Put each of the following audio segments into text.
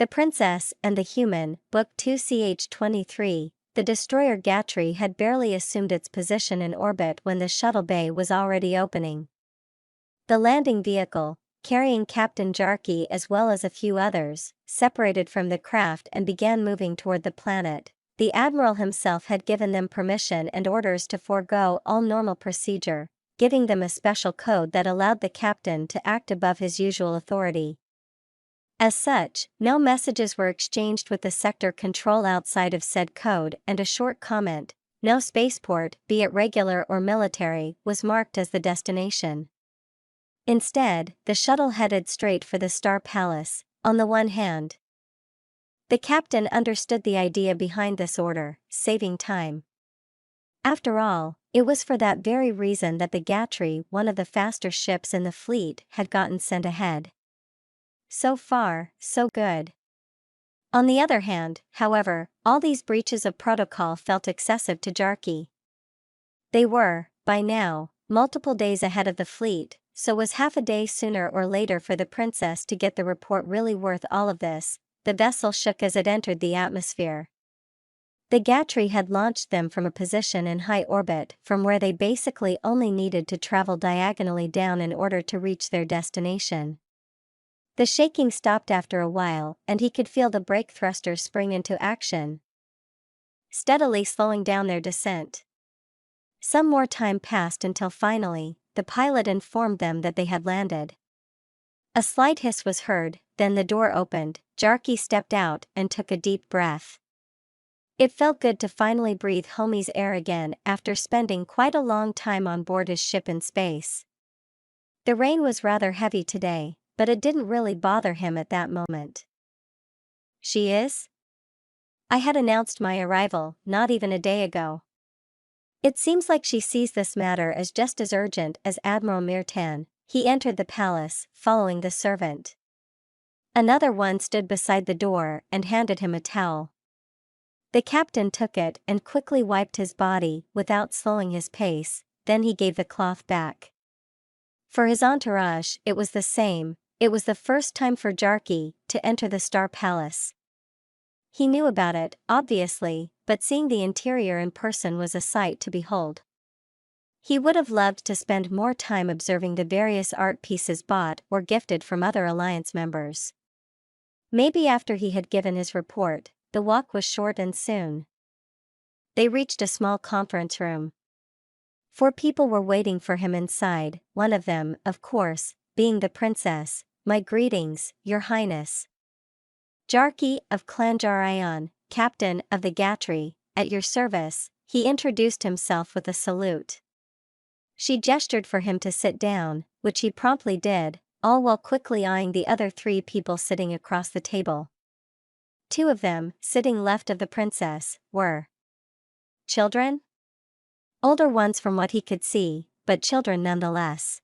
The Princess and the Human, Book 2 ch. 23. The destroyer Gatry had barely assumed its position in orbit when the shuttle bay was already opening. The landing vehicle, carrying Captain Jarkey as well as a few others, separated from the craft and began moving toward the planet. The Admiral himself had given them permission and orders to forego all normal procedure, giving them a special code that allowed the captain to act above his usual authority. As such, no messages were exchanged with the sector control outside of said code, and a short comment, "No spaceport, be it regular or military," was marked as the destination. Instead, the shuttle headed straight for the Star Palace. On the one hand, the captain understood the idea behind this order, saving time. After all, it was for that very reason that the Gatry, one of the faster ships in the fleet, had gotten sent ahead. So far, so good. On the other hand, however, all these breaches of protocol felt excessive to Jarkey. They were, by now, multiple days ahead of the fleet, so was half a day sooner or later for the Princess to get the report really worth all of this? The vessel shook as it entered the atmosphere. The Gatry had launched them from a position in high orbit, from where they basically only needed to travel diagonally down in order to reach their destination. The shaking stopped after a while, and he could feel the brake thrusters spring into action, steadily slowing down their descent. Some more time passed until finally, the pilot informed them that they had landed. A slight hiss was heard, then the door opened. Jarkey stepped out and took a deep breath. It felt good to finally breathe homie's air again after spending quite a long time on board his ship in space. The rain was rather heavy today, but it didn't really bother him at that moment. "She is? I had announced my arrival not even a day ago." It seems like she sees this matter as just as urgent as Admiral Mirtan. He entered the palace, following the servant. Another one stood beside the door and handed him a towel. The captain took it and quickly wiped his body without slowing his pace, then he gave the cloth back. For his entourage, it was the same. It was the first time for Jarkey to enter the Star Palace. He knew about it, obviously, but seeing the interior in person was a sight to behold. He would have loved to spend more time observing the various art pieces bought or gifted from other Alliance members. Maybe after he had given his report, the walk was short and soon they reached a small conference room. 4 people were waiting for him inside, one of them, of course, being the Princess. "My greetings, Your Highness. Jarkey of Clan Jarayon, Captain of the Gatry, at your service," he introduced himself with a salute. She gestured for him to sit down, which he promptly did, all while quickly eyeing the other 3 people sitting across the table. 2 of them, sitting left of the Princess, were children? Older ones from what he could see, but children nonetheless.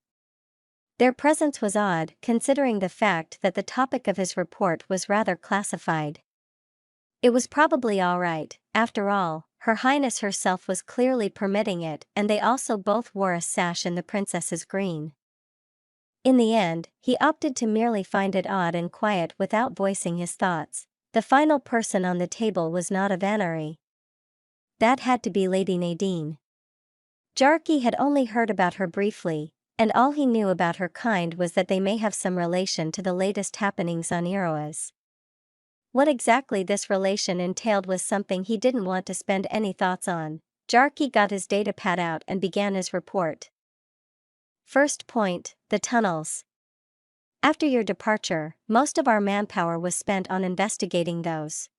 Their presence was odd, considering the fact that the topic of his report was rather classified. It was probably all right, after all, Her Highness herself was clearly permitting it, and they also both wore a sash in the princess's green. In the end, he opted to merely find it odd and quiet without voicing his thoughts. The final person on the table was not a Vannery. That had to be Lady Nadine. Jarkey had only heard about her briefly, and all he knew about her kind was that they may have some relation to the latest happenings on Eroas. What exactly this relation entailed was something he didn't want to spend any thoughts on. Jarkey got his datapad out and began his report. First point, the tunnels. After your departure, most of our manpower was spent on investigating those.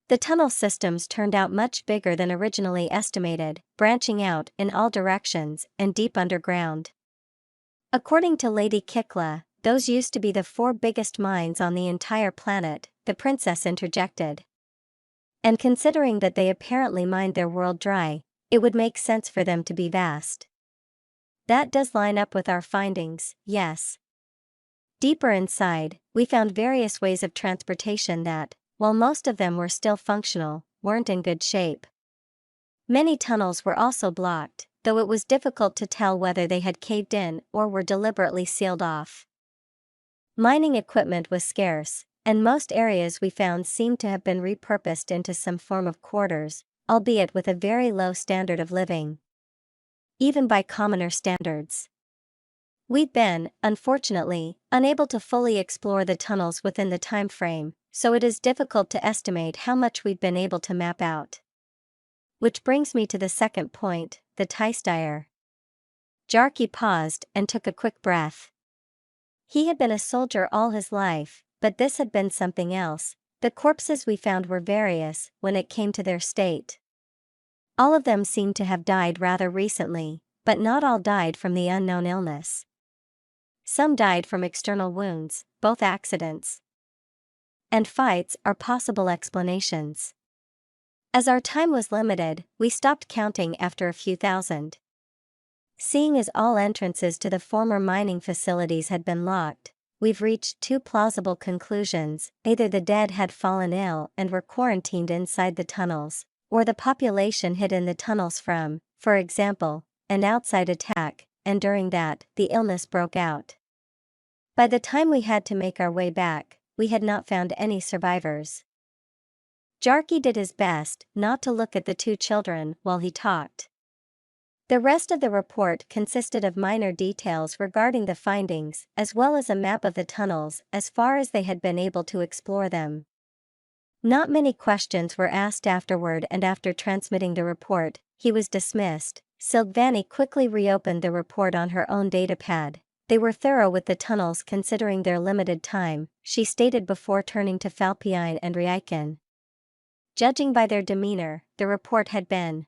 The tunnel systems turned out much bigger than originally estimated, branching out in all directions and deep underground. According to Lady Kikla, those used to be the 4 biggest mines on the entire planet, the Princess interjected. And considering that they apparently mined their world dry, it would make sense for them to be vast. That does line up with our findings, yes. Deeper inside, we found various ways of transportation that, while most of them were still functional, weren't in good shape. Many tunnels were also blocked, though it was difficult to tell whether they had caved in or were deliberately sealed off. Mining equipment was scarce, and most areas we found seemed to have been repurposed into some form of quarters, albeit with a very low standard of living. Even by commoner standards. We've been, unfortunately, unable to fully explore the tunnels within the time frame, so it is difficult to estimate how much we've been able to map out. Which brings me to the second point, the Tystire. Jarkey paused and took a quick breath. He had been a soldier all his life, but this had been something else. The corpses we found were various when it came to their state. All of them seemed to have died rather recently, but not all died from the unknown illness. Some died from external wounds, both accidents and fights are possible explanations. As our time was limited, we stopped counting after a few thousand. Seeing as all entrances to the former mining facilities had been locked, we've reached two plausible conclusions: either the dead had fallen ill and were quarantined inside the tunnels, or the population hid in the tunnels from, for example, an outside attack, and during that, the illness broke out. By the time we had to make our way back, we had not found any survivors. Jarkey did his best not to look at the two children while he talked. The rest of the report consisted of minor details regarding the findings, as well as a map of the tunnels as far as they had been able to explore them. Not many questions were asked afterward, and after transmitting the report, he was dismissed. Silvani quickly reopened the report on her own datapad. They were thorough with the tunnels considering their limited time, she stated before turning to Falpiine and Ryaikin. Judging by their demeanor, the report had been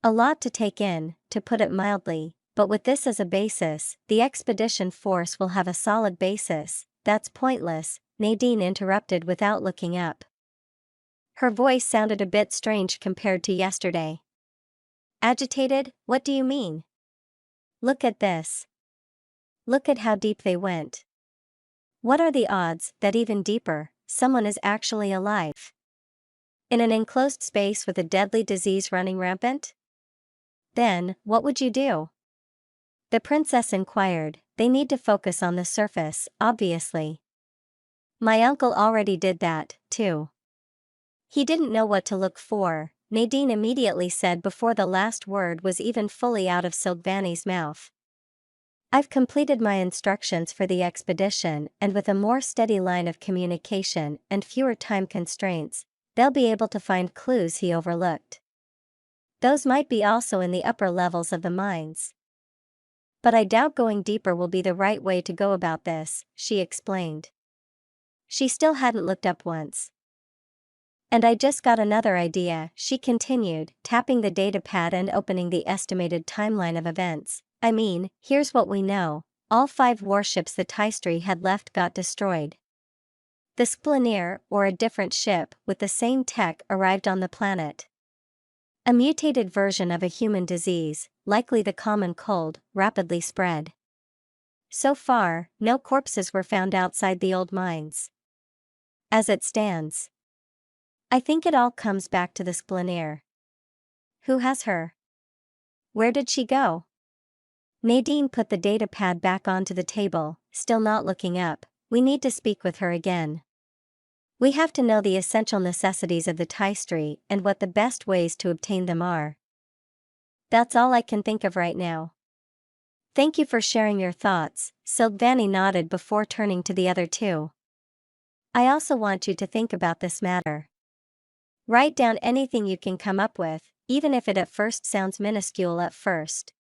a lot to take in, to put it mildly, but with this as a basis, the expedition force will have a solid basis. That's pointless, Nadine interrupted without looking up. Her voice sounded a bit strange compared to yesterday. Agitated, what do you mean? Look at this. Look at how deep they went. What are the odds that even deeper, someone is actually alive? In an enclosed space with a deadly disease running rampant? Then, what would you do? The princess inquired. They need to focus on the surface, obviously. My uncle already did that, too. He didn't know what to look for, Nadine immediately said before the last word was even fully out of Silvani's mouth. I've completed my instructions for the expedition, and with a more steady line of communication and fewer time constraints, they'll be able to find clues he overlooked. Those might be also in the upper levels of the mines. But I doubt going deeper will be the right way to go about this, she explained. She still hadn't looked up once. And I just got another idea, she continued, tapping the datapad and opening the estimated timeline of events. I mean, here's what we know. All 5 warships the Tystri had left got destroyed. The Splenier, or a different ship with the same tech, arrived on the planet. A mutated version of a human disease, likely the common cold, rapidly spread. So far, no corpses were found outside the old mines. As it stands, I think it all comes back to the Splenier. Who has her? Where did she go? Nadine put the datapad back onto the table, still not looking up. We need to speak with her again. We have to know the essential necessities of the Tystri and what the best ways to obtain them are. That's all I can think of right now. Thank you for sharing your thoughts, Silvani nodded before turning to the other two. I also want you to think about this matter. Write down anything you can come up with, even if it at first sounds minuscule at first.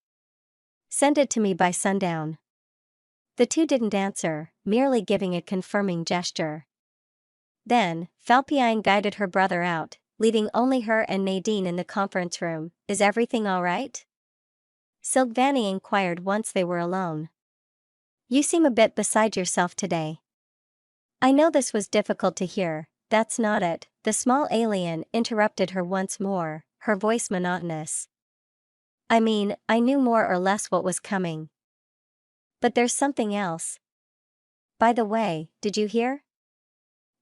Send it to me by sundown. The two didn't answer, merely giving a confirming gesture. Then, Falpiine guided her brother out, leaving only her and Nadine in the conference room. Is everything all right? Silvani inquired once they were alone. You seem a bit beside yourself today. I know this was difficult to hear, that's not it, the small alien interrupted her once more, her voice monotonous. I mean, I knew more or less what was coming. But there's something else. By the way, did you hear?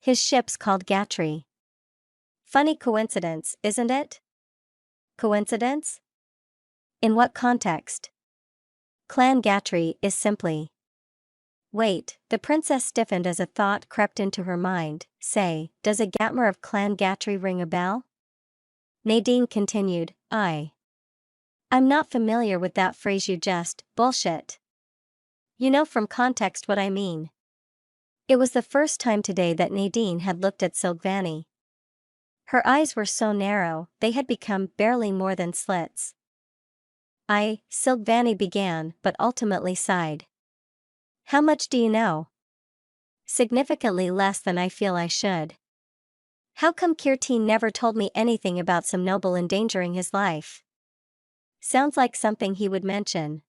His ship's called Gatry. Funny coincidence, isn't it? Coincidence? In what context? Clan Gatry is simply Wait, the princess stiffened as a thought crept into her mind. Say, does a Gatmer of Clan Gatry ring a bell? Nadine continued, I'm not familiar with that phrase you just, bullshit. You know from context what I mean. It was the first time today that Nadine had looked at Silvani. Her eyes were so narrow, they had become barely more than slits. Silvani began, but ultimately sighed. How much do you know? Significantly less than I feel I should. How come Kirteen never told me anything about some noble endangering his life? Sounds like something he would mention.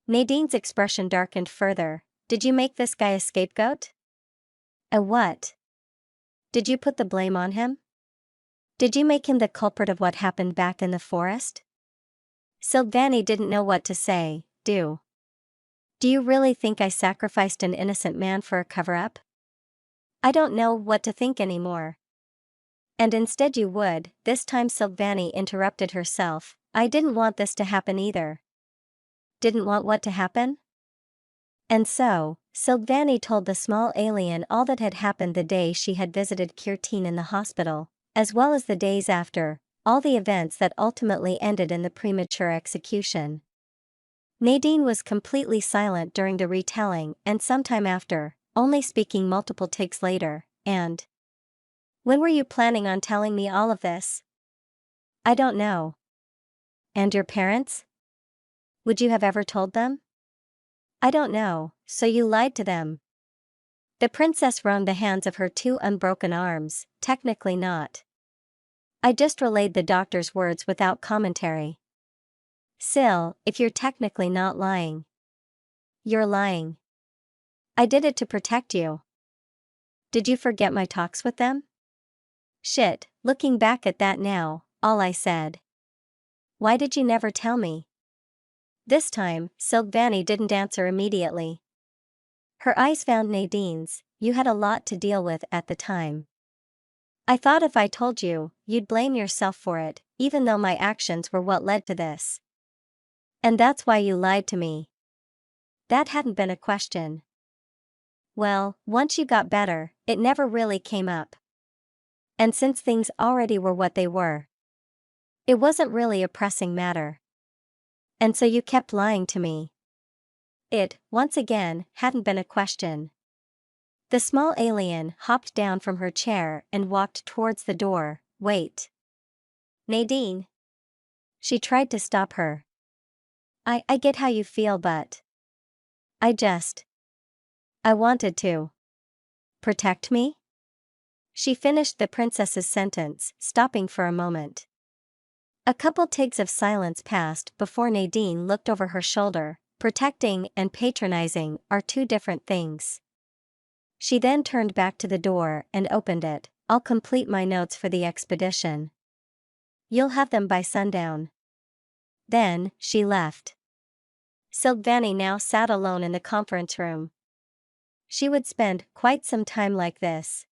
Nadine's expression darkened further. Did you make this guy a scapegoat? A what? Did you put the blame on him? Did you make him the culprit of what happened back in the forest? Silvani didn't know what to say. Do you really think I sacrificed an innocent man for a cover-up? I don't know what to think anymore. And instead you would, this time Silvani interrupted herself. I didn't want this to happen either. Didn't want what to happen? And so, Silvani told the small alien all that had happened the day she had visited Kirteen in the hospital, as well as the days after, all the events that ultimately ended in the premature execution. Nadine was completely silent during the retelling and sometime after, only speaking multiple takes later, and when were you planning on telling me all of this? I don't know. And your parents? Would you have ever told them? I don't know, so you lied to them. The princess wrung the hands of her two unbroken arms. Technically not. I just relayed the doctor's words without commentary. Sil, if you're technically not lying, you're lying. I did it to protect you. Did you forget my talks with them? Shit, looking back at that now, all I said. Why did you never tell me? This time, Silvani didn't answer immediately. Her eyes found Nadine's. You had a lot to deal with at the time. I thought if I told you, you'd blame yourself for it, even though my actions were what led to this. And that's why you lied to me. That hadn't been a question. Well, once you got better, it never really came up. And since things already were what they were, it wasn't really a pressing matter. And so you kept lying to me. It, once again, hadn't been a question. The small alien hopped down from her chair and walked towards the door. Wait. Nadine. She tried to stop her. I get how you feel, but I wanted to. Protect me? She finished the princess's sentence, stopping for a moment. A couple takes of silence passed before Nadine looked over her shoulder. Protecting and patronizing are two different things. She then turned back to the door and opened it. I'll complete my notes for the expedition. You'll have them by sundown. Then, she left. Silvani now sat alone in the conference room. She would spend quite some time like this,